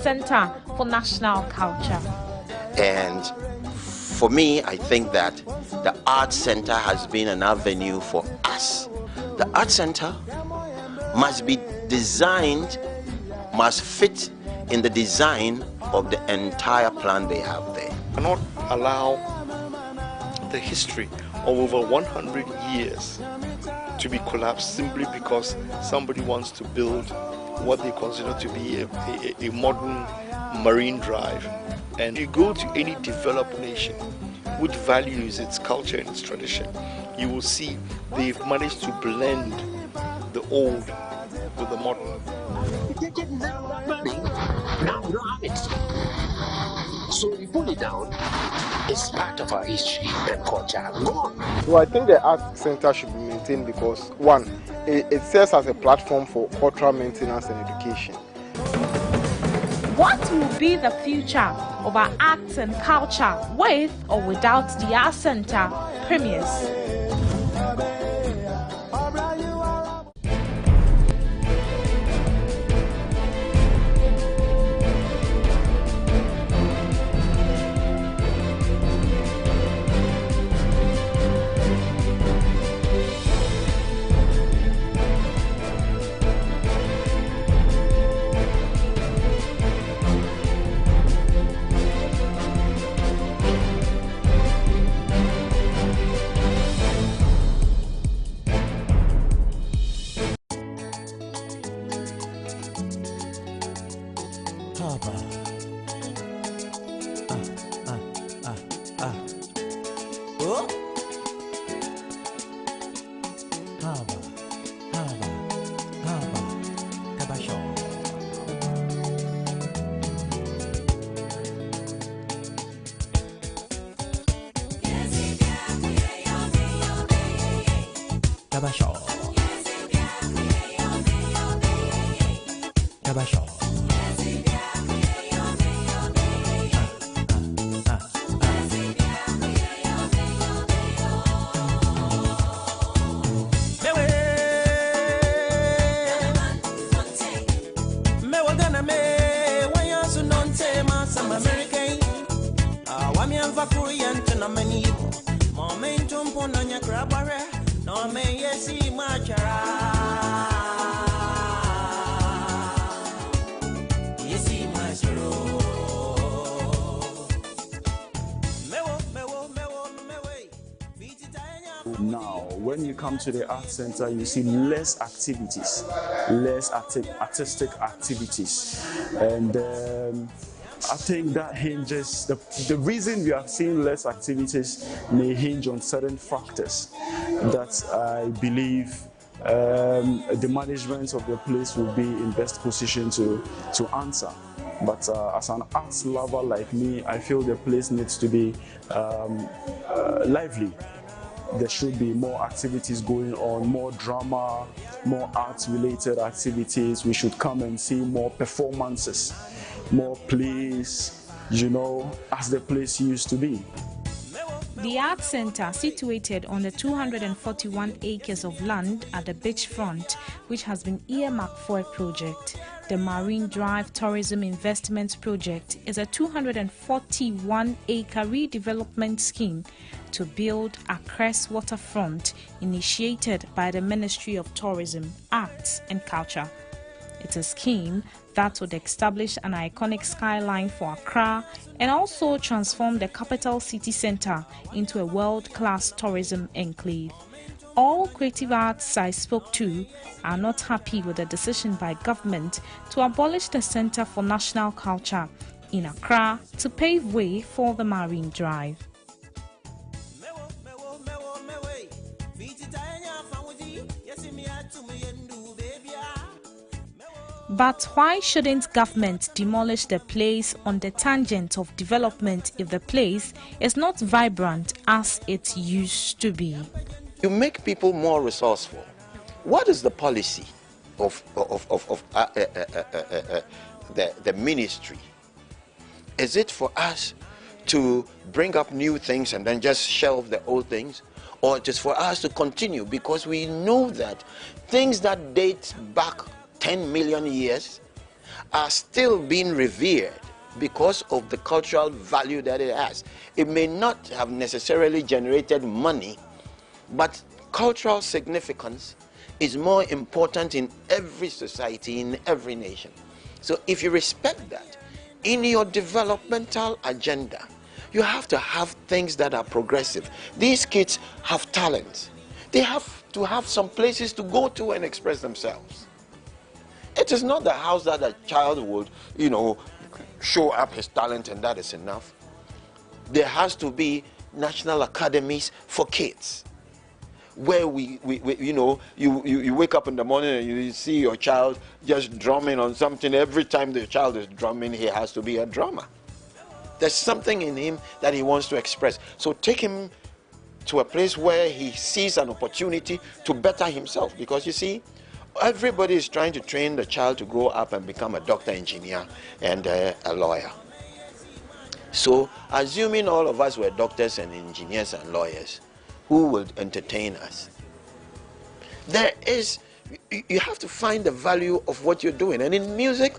Center for National Culture. And for me, I think that the Art Center has been an avenue for us. The Art Center must be designed, must fit in the design of the entire plan they have there. Cannot allow the history of over 100 years to be collapsed simply because somebody wants to build what they consider to be a modern marine drive. And you go to any developed nation which values its culture and its tradition, you will see they've managed to blend the old with the modern. Now we don't have it. So we pull it down. It's part of our history and culture. Gone. So I think the Art Center should be maintained because, one, it serves as a platform for cultural maintenance and education. What will be the future of our arts and culture with or without the Art Center premieres? Now, when you come to the Art Center, you see less activities, less artistic activities, and I think that hinges, the reason we are seeing less activities may hinge on certain factors that I believe the management of the place will be in best position to answer. But as an arts lover like me, I feel the place needs to be lively. There should be more activities going on, more drama, more arts-related activities. We should come and see more performances, more plays, you know, as the place used to be. The Art Center, situated on the 241 acres of land at the beachfront, which has been earmarked for a project. The Marine Drive Tourism Investment Project is a 241-acre redevelopment scheme to build Accra's waterfront, initiated by the Ministry of Tourism, Arts and Culture. It's a scheme that would establish an iconic skyline for Accra and also transform the capital city centre into a world-class tourism enclave. All creative arts I spoke to are not happy with the decision by government to abolish the Centre for National Culture in Accra to pave way for the Marine Drive. But why shouldn't government demolish the place on the tangent of development if the place is not vibrant as it used to be? You make people more resourceful. What is the policy of the ministry? Is it for us to bring up new things and then just shelve the old things? Or just for us to continue? Because we know that things that date back 10 million years are still being revered because of the cultural value that it has. It may not have necessarily generated money, but cultural significance is more important in every society, in every nation. So if you respect that, in your developmental agenda, you have to have things that are progressive. These kids have talent. They have to have some places to go to and express themselves. It is not the house that a child would, show up his talent and that is enough. There has to be national academies for kids, where you wake up in the morning and you see your child just drumming on something. Every time the child is drumming, he has to be a drummer. There's something in him that he wants to express. So take him to a place where he sees an opportunity to better himself. Because you see, everybody is trying to train the child to grow up and become a doctor, engineer, and a lawyer. So assuming all of us were doctors and engineers and lawyers, who will entertain us? You have to find the value of what you're doing. And in music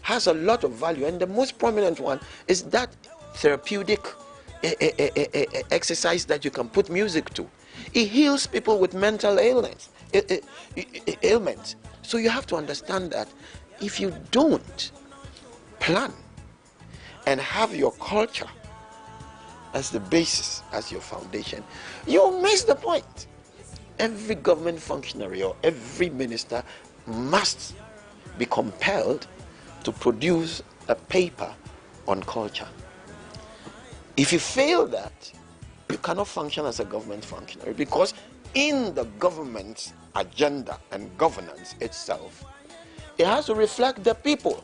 has a lot of value, and the most prominent one is that therapeutic exercise that you can put music to. It heals people with mental ailments. So you have to understand that if you don't plan and have your culture as the basis, as your foundation, you'll miss the point. Every government functionary or every minister must be compelled to produce a paper on culture. If you fail that, you cannot function as a government functionary, because in the government's agenda and governance itself, it has to reflect the people.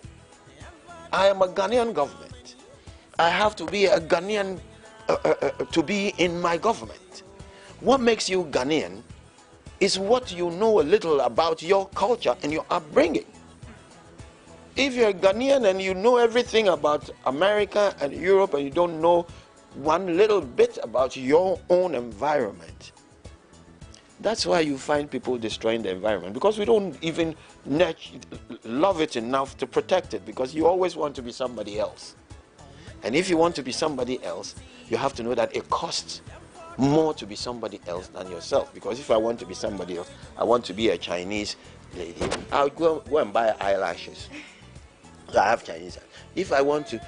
I am a Ghanaian government. I have to be a Ghanaian to be in my government. What makes you Ghanaian is what you know a little about your culture and your upbringing. If you're a Ghanaian and you know everything about America and Europe and you don't know one little bit about your own environment, that's why you find people destroying the environment, because we don't even love it enough to protect it, because you always want to be somebody else. And if you want to be somebody else, you have to know that it costs more to be somebody else than yourself. Because if I want to be somebody else, I want to be a Chinese lady, I'll go and buy eyelashes. I have Chinese. If I want to,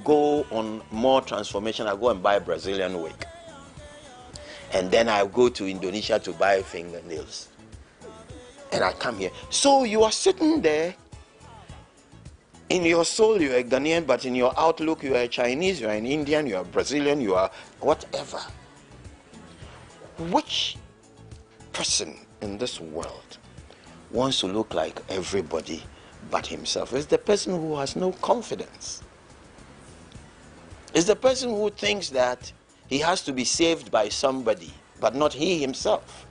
go on more transformation, I go and buy Brazilian wig. And then I go to Indonesia to buy fingernails. And I come here. So you are sitting there. In your soul, you are a Ghanaian, but in your outlook, you are a Chinese, you are an Indian, you are a Brazilian, you are whatever. Which person in this world wants to look like everybody but himself? It's the person who has no confidence. It's the person who thinks that he has to be saved by somebody, but not he himself.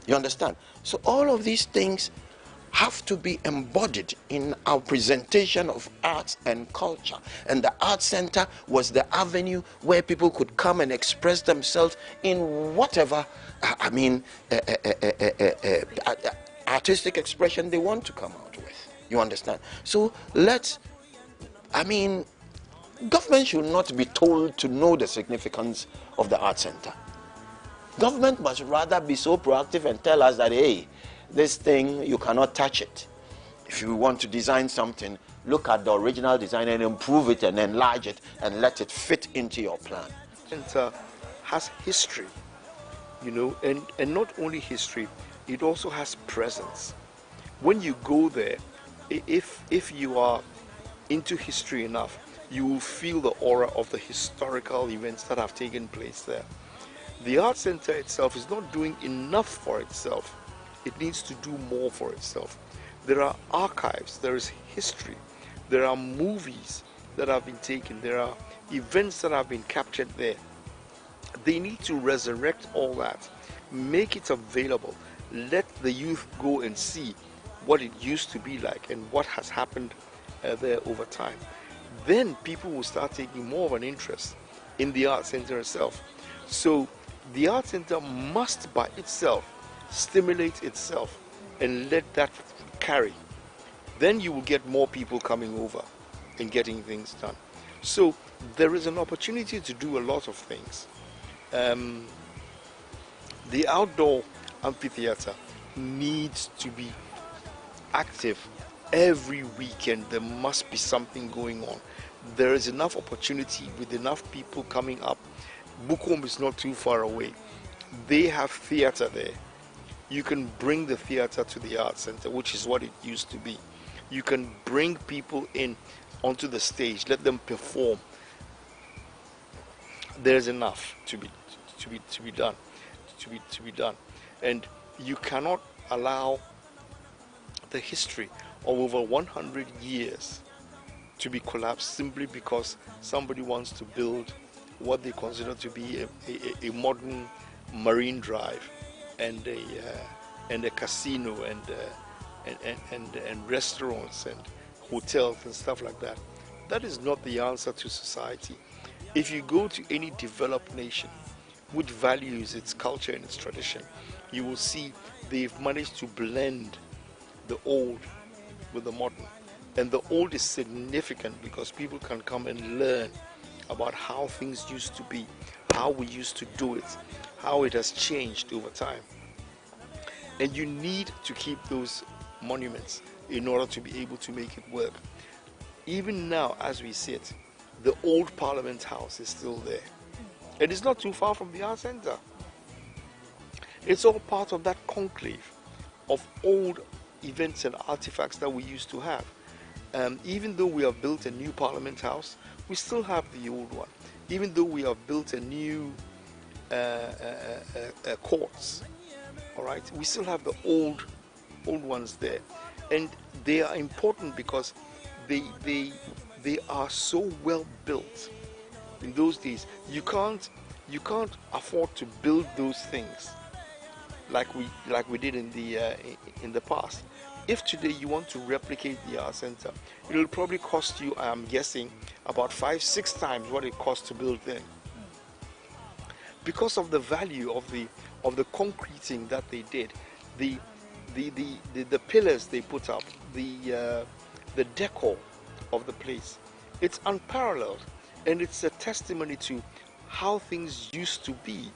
You understand? So all of these things have to be embodied in our presentation of arts and culture. And the Art Center was the avenue where people could come and express themselves in whatever, artistic expression they want to come out with. You understand? So government should not be told to know the significance of the Art Center. Government must rather be so proactive and tell us that, hey, this thing, you cannot touch it. If you want to design something, look at the original design and improve it and enlarge it and let it fit into your plan. Center has history, and not only history, it also has presence. When you go there, if you are into history enough, you will feel the aura of the historical events that have taken place there. The Art Center itself is not doing enough for itself. It needs to do more for itself. There are archives, there is history, there are movies that have been taken, there are events that have been captured there. They need to resurrect all that, make it available, let the youth go and see what it used to be like and what has happened there over time. Then people will start taking more of an interest in the Art Center itself. So the Art Center must by itself stimulate itself and let that carry, then you will get more people coming over and getting things done. So there is an opportunity to do a lot of things. The outdoor amphitheater needs to be active. Every weekend there must be something going on. There is enough opportunity with enough people coming up. Bukom is not too far away. They have theater there. You can bring the theater to the art center, which is what it used to be. You can bring people in onto the stage, let them perform. There's enough to be done, and you cannot allow the history of over 100 years to be collapsed simply because somebody wants to build what they consider to be a modern marine drive and a casino and restaurants and hotels and stuff like that. That is not the answer to society. If you go to any developed nation which values its culture and its tradition, you will see they've managed to blend the old with the modern. And the old is significant because people can come and learn about how things used to be, how we used to do it, how it has changed over time. And you need to keep those monuments in order to be able to make it work. Even now, as we sit, the old Parliament House is still there. It is not too far from the Art Centre. It's all part of that conclave of old events and artifacts that we used to have. Even though we have built a new Parliament House, we still have the old one. Even though we have built a new courts, all right, we still have the old ones there, and they are important because they are so well built. In those days, you can't afford to build those things like we did in the past. If today you want to replicate the art center, it will probably cost you, I am guessing, about 5-6 times what it cost to build then, because of the value of the concreting that they did, the pillars they put up, the decor of the place. It's unparalleled, and it's a testimony to how things used to be.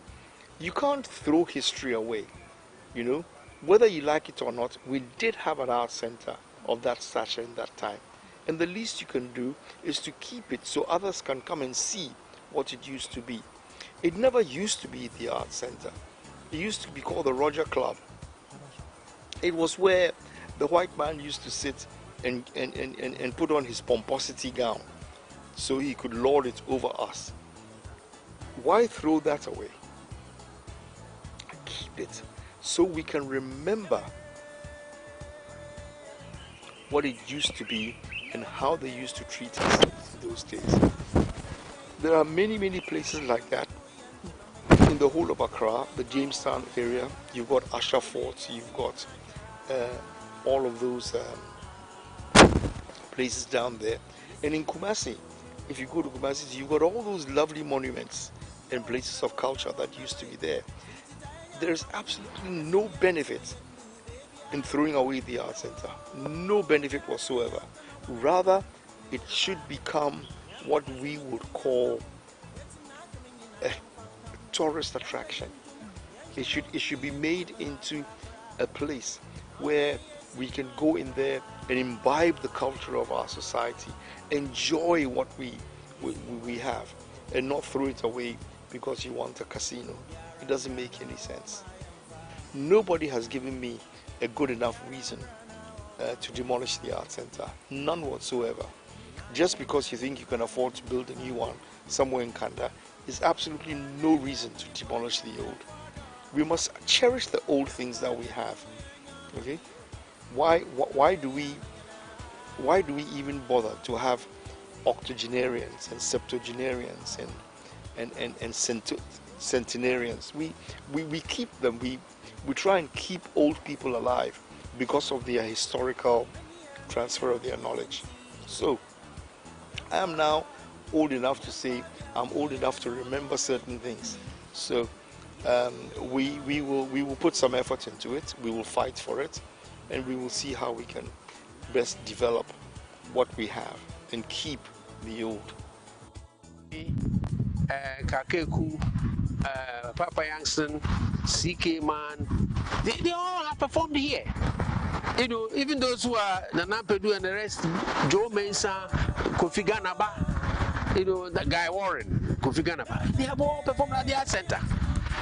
You can't throw history away, you know. Whether you like it or not, we did have an art center of that stature in that time. And the least you can do is to keep it so others can come and see what it used to be. It never used to be the art center. It used to be called the Roger Club. It was where the white man used to sit and put on his pomposity gown so he could lord it over us. Why throw that away? Keep it so we can remember what it used to be and how they used to treat us in those days. There are many places like that in the whole of Accra, the Jamestown area. You've got Asha Fort, you've got all of those places down there. And in Kumasi, if you go to Kumasi, you've got all those lovely monuments and places of culture that used to be there. There's absolutely no benefit in throwing away the art center. No benefit whatsoever. Rather, it should become what we would call a tourist attraction. It should be made into a place where we can go in there and imbibe the culture of our society, enjoy what we have, and not throw it away because you want a casino. It doesn't make any sense. Nobody has given me a good enough reason to demolish the art center. None whatsoever. Just because you think you can afford to build a new one somewhere in Kanda is absolutely no reason to demolish the old. We must cherish the old things that we have. Okay? Why do we even bother to have octogenarians and septuagenarians and centenarians? We keep them. We try and keep old people alive because of their historical transfer of their knowledge. So I am now old enough to say I'm old enough to remember certain things. So we will put some effort into it. We will fight for it, and we will see how we can best develop what we have and keep the old. Kakeku, Papa Youngson, CK Man, they all have performed here. You know, even those who are Nana Pedu and the rest, Joe Mensah, Kofi Ganaba, you know, that guy Warren, Kofi Ganaba, they have all performed at the Art Center.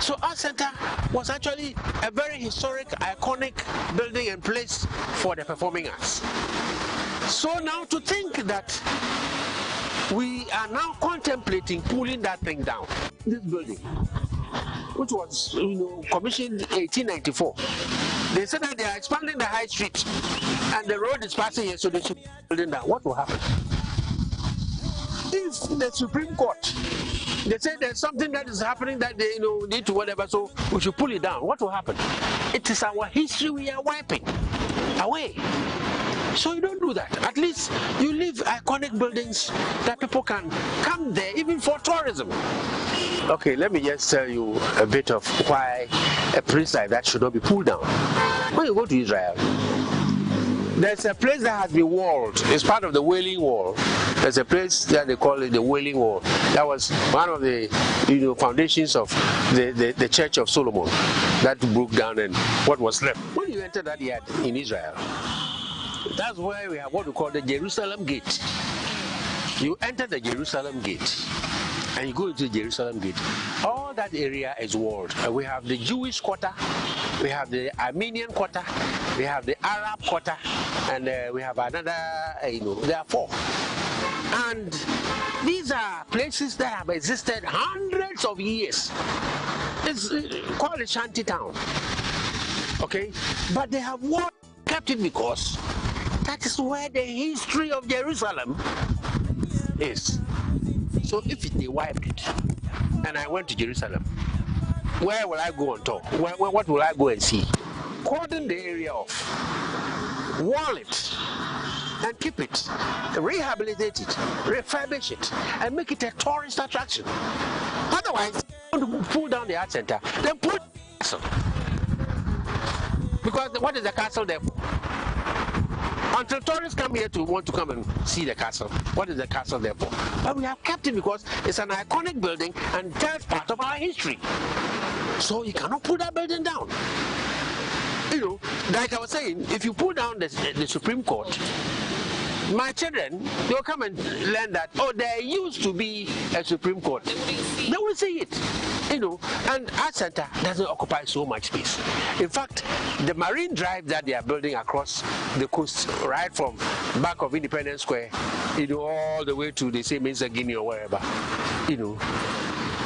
So Art Center was actually a very historic, iconic building and place for the performing arts. So now to think that we are now contemplating pulling that thing down, this building, which was, you know, commissioned in 1894. They said that they are expanding the high street and the road is passing here, so they should build it down. What will happen? If the Supreme Court, they say there's something that is happening that they, you know, need to whatever, so we should pull it down, what will happen? It is our history we are wiping away. So you don't do that. At least you leave iconic buildings that people can come there, even for tourism. Okay, let me just tell you a bit of why a place like that should not be pulled down. When you go to Israel, there's a place that has been walled. It's part of the Wailing Wall. There's a place that they call it the Wailing Wall. That was one of the, you know, foundations of the Church of Solomon that broke down and what was left. When you enter that yard in Israel, that's where we have what we call the Jerusalem Gate. You enter the Jerusalem Gate and you go into the Jerusalem Gate. All that area is walled. We have the Jewish quarter, we have the Armenian quarter, we have the Arab quarter, and we have another, you know, there are 4. And these are places that have existed hundreds of years. It's called a shanty town. Okay? But they have kept it because that is where the history of Jerusalem is. So if they wiped it, and I went to Jerusalem, where will I go on tour? What will I go and see? Cordon the area off, wall it, and keep it, rehabilitate it, refurbish it, and make it a tourist attraction. Otherwise, you want to pull down the art center, then pull the castle. Because what is the castle there for? Until tourists come here to want to come and see the castle. What is the castle there for? But we have kept it because it's an iconic building and tells part of our history. So you cannot pull that building down. You know, like I was saying, if you pull down the Supreme Court, my children, they'll come and learn that, oh, there used to be a Supreme Court. They will see it, you know, and Art Center doesn't occupy so much space. In fact, the Marine Drive that they are building across the coast, right from back of Independence Square, you know, all the way to the same Mensa Guinea or wherever, you know,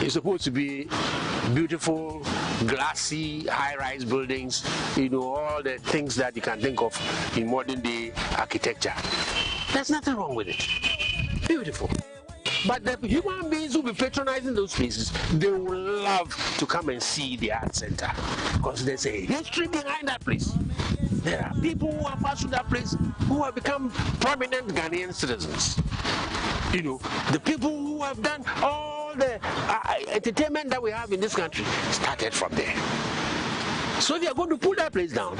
it's supposed to be beautiful, glassy, high-rise buildings, you know, all the things that you can think of in modern-day architecture. There's nothing wrong with it. Beautiful. But the human beings who will be patronizing those places, they will love to come and see the art center because there's a history behind that place. There are people who have passed through that place who have become prominent Ghanaian citizens. You know, the people who have done all the entertainment that we have in this country started from there. So if you're going to pull that place down,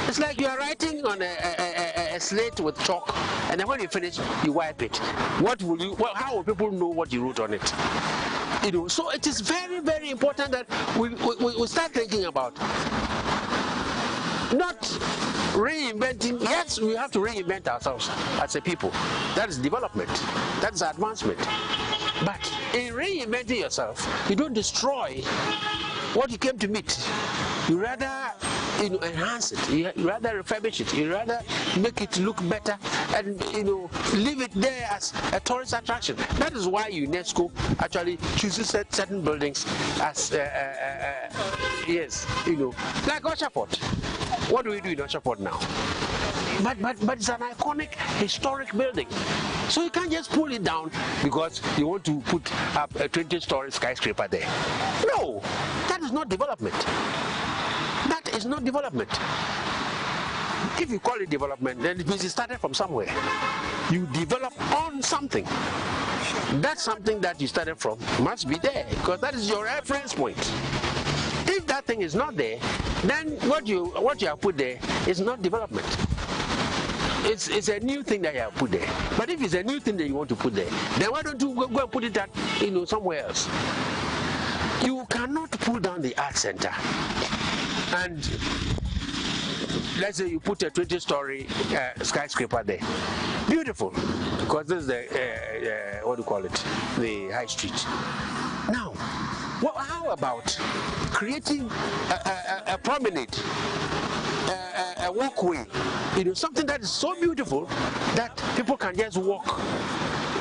it's like you are writing on a slate with chalk, and then when you finish, you wipe it. What will you? Well, how will people know what you wrote on it? You know, so it is very, very important that we start thinking about not reinventing. Yes, we have to reinvent ourselves as a people. That is development. That is advancement. But in reinventing yourself, you don't destroy what you came to meet. You rather, you know, enhance it. You rather refurbish it. You rather make it look better, and you know, leave it there as a tourist attraction. That is why UNESCO actually chooses certain buildings as yes, you know, like Oshaport. What do we do in Oshaport now? But it's an iconic historic building. So you can't just pull it down because you want to put up a 20-story skyscraper there. No, that is not development. That is not development. If you call it development, then it means it started from somewhere. You develop on something. That something that you started from must be there because that is your reference point. if that thing is not there, then what you have put there is not development. It's a new thing that you have put there. But if it's a new thing that you want to put there, then why don't you go and put it at, somewhere else? You cannot pull down the art center and let's say you put a 20-story skyscraper there. Beautiful, because this is the what do you call it? The high street. Now, how about creating a promenade, a walkway, something that is so beautiful that people can just walk,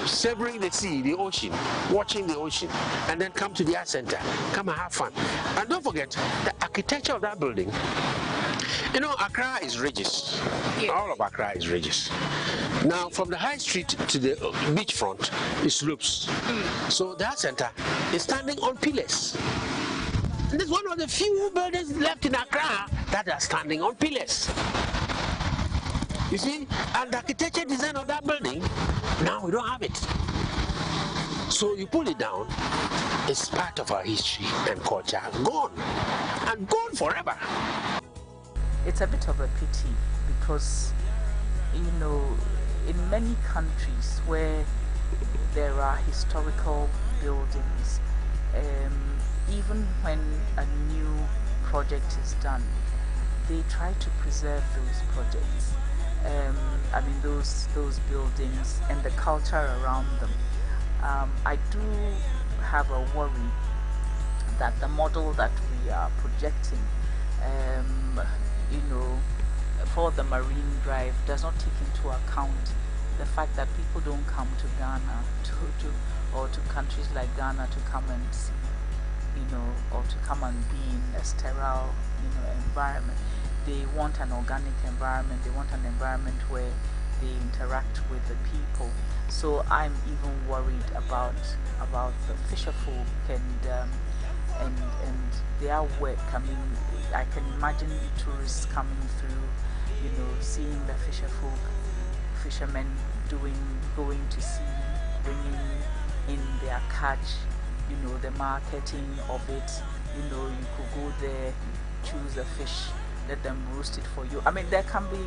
savoring the sea, the ocean, watching the ocean, and then come to the art center, come and have fun. And don't forget, the architecture of that building, Accra is ridges. Yeah. All of Accra is ridges. Now, from the high street to the beachfront, it slopes. So the art center is standing on pillars. And it's one of the few buildings left in Accra that are standing on pillars. You see, and the architecture design of that building, now we don't have it. So you pull it down, it's part of our history and culture, gone, and gone forever. It's a bit of a pity because, in many countries where there are historical buildings, even when a new project is done, they try to preserve those projects. Those buildings and the culture around them. I do have a worry that the model that we are projecting, for the Marine Drive does not take into account the fact that people don't come to Ghana or to countries like Ghana to come and see, or to come and be in a sterile, environment. They want an organic environment. They want an environment where they interact with the people. So I'm even worried about the fisher folk and their work. I can imagine tourists coming through, seeing the fishermen going to sea, bringing in their catch, the marketing of it. You could go there, choose a fish, let them roast it for you. There can be,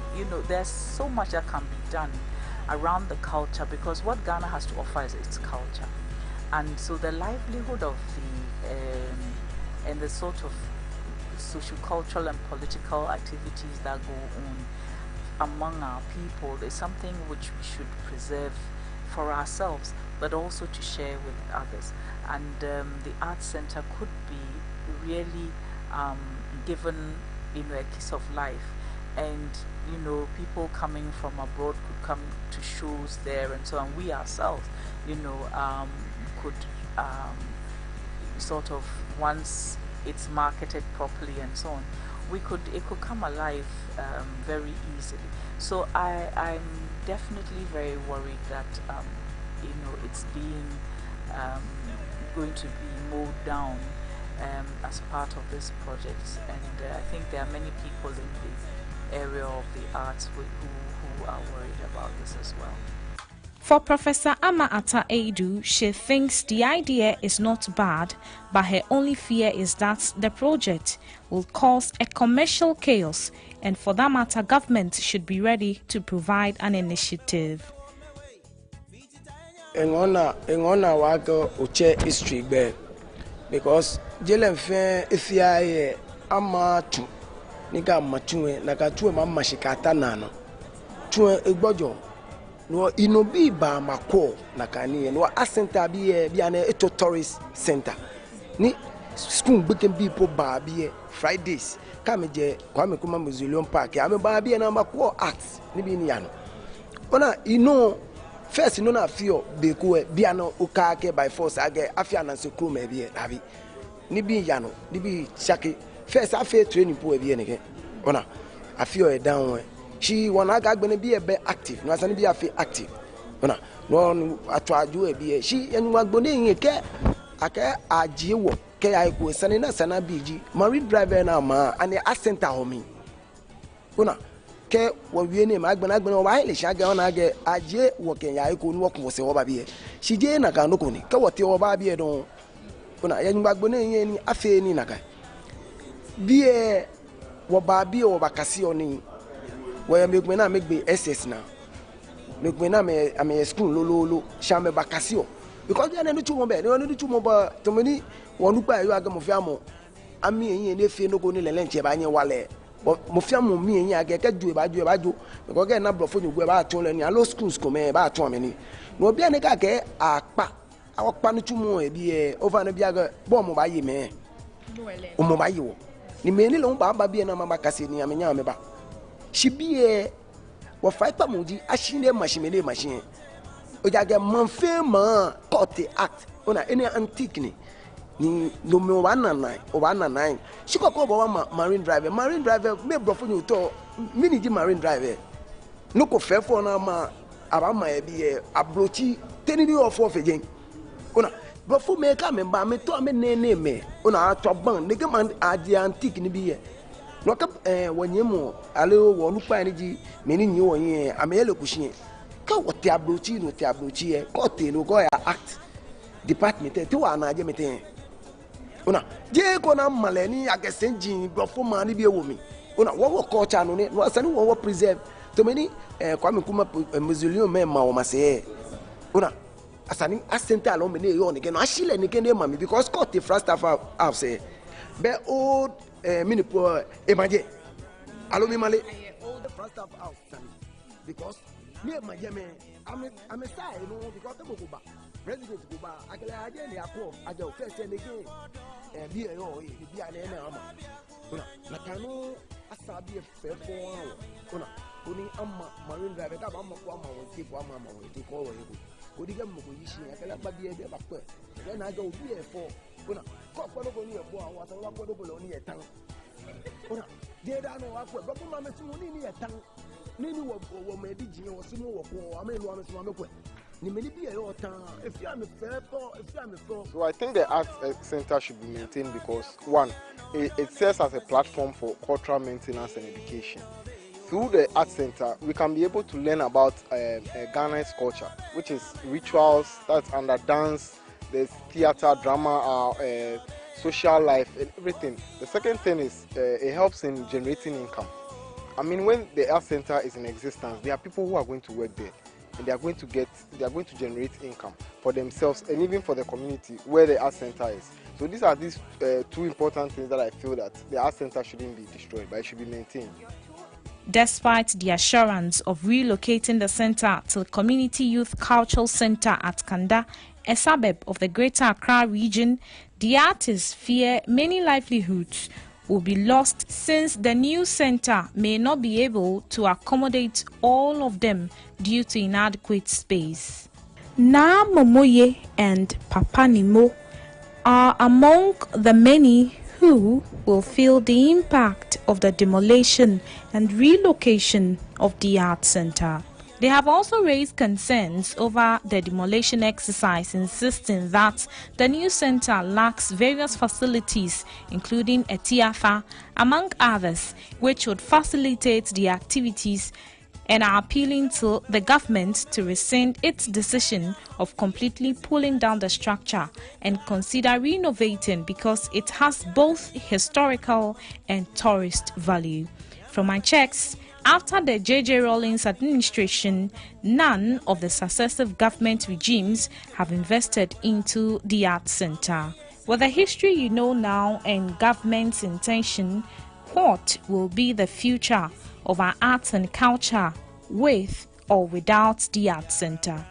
there's so much that can be done around the culture, because what Ghana has to offer is its culture. And so the livelihood of and the sort of socio-cultural and political activities that go on among our people is something which we should preserve for ourselves, but also to share with others. And the Arts Center could be really given, a kiss of life, and people coming from abroad could come to shows there, and so on. We ourselves, could sort of, once it's marketed properly and so on, it could come alive very easily. So I'm definitely very worried that it's being going to be mowed down as part of this project, and I think there are many people in the area of the arts who are worried about this as well. For Professor Ama Ata Edu, she thinks the idea is not bad, but her only fear is that the project will cause a commercial chaos, and for that matter, government should be ready to provide an initiative. Engona wago uche history be, because jelen fe ifia amatu nika matue nakatue mama shikata nano tue egbojo no inobi ba mako nakani no asenta bi an eto tourist center ni school beken people ba bi Fridays kameje kwame kuma museum park ame ba bi na mako arts ni bi ni yano ona first na feel be ko bi an okake by force age afia na sekru ma bi abi ni bi yano ni bi shaki first afia training po bi ne ke ona afia e down she wanna gagbene be active no asani be active ona no atwaju e be she enwagbone yin ke aka ajewo ke ai ko sani na sana biji marine driver na ma ani ascent ahomi ona ke wo wie ne ma agbena wo ba ile shaga ona age aje wo ke ya ko ni wo ko se wo ba be she je na ka no ko ni ke wo te wo ba be don ona enwagbone yin ni afi ni na ka Be Wababi or Bacassi where make me not make be SS now. Make me not a school lolo shame Bacasio. Because they are not too mobile, they are not too mobile to many one who buy you agam of Yamo. I mean, if you no go in the lunch by any wale. But Mofiamo me and I get do about you about you. Because get a number of you go about 2 and your schools come about 2 many. No be a nigga get a pa. Our panichumo be over and biaga bomb by ye me. Umobayo. Ni many long baba be an amakasi ni amenya. She be a what 5 pamuji, a shine machine. Ojaga manfema caught the act on any antique ni no 199. She got over marine driver may brought you to mini marine driver. No go fair for na abama be a brochi 10 or 4 again. Ona before me come and me to me name me ona to ban nigga man adi antique ni be no ka wanyemo ale wo lupa energy meni nyi wo yin amele kushin ka wo te abrochi no te abrochi e ko te no go ya act department te wa na je meten una je ko na maleni agasenjin before man ni be wo mi una wo culture no ne no asani wo preserve to many kwame kuma museum me ma wo mase una asani asenta lo me ne yo ne ke no ashile ne ke ne mami because court the first half have say be old mini po emaje alo mi male old first half out because me emaje me I'm a star you know because the go ba president go ba akele aje ne akọ aje o first and again bi e yo bi ale na ama una na kanu asabi e fe fo una oni amma marine driver ka ba mo ko ama won ti ko ama won ti ko wo yego odiga mo ko yishi akele ba bi e be ba pe e na aje obi e fo una ko ko go ni e fo awon atan wa ko do lo ni e tan una de da no wa ko ba ko ma me ti mo ni e tan ni wo me di jin wo sinu wo ko ame lo ame sinu ame ko ni me ni bi e yo tan if you am fair. So I think the art center should be maintained because one, it serves as a platform for cultural maintenance and education. Through the art center, we can be able to learn about Ghana's culture, which is rituals that's under dance, there's theater, drama, social life, and everything. The second thing is it helps in generating income. I mean, when the art center is in existence, there are people who are going to work there, and they are going to generate income for themselves and even for the community where the art center is. So these are two important things that I feel that the art center shouldn't be destroyed, but it should be maintained. Despite the assurance of relocating the center to the Community Youth Cultural Center at Kanda, a suburb of the Greater Accra region, the artists fear many livelihoods will be lost since the new center may not be able to accommodate all of them due to inadequate space. Naa Momoye and Papa Nimo are among the many who will feel the impact of the demolition and relocation of the art center. They have also raised concerns over the demolition exercise, insisting that the new center lacks various facilities, including a theater, among others, which would facilitate the activities, and are appealing to the government to rescind its decision of completely pulling down the structure and consider renovating because it has both historical and tourist value. From my checks, after the J.J. Rawlings administration, none of the successive government regimes have invested into the art center. With the history you know now and government's intention, what will be the future of our arts and culture with or without the art center?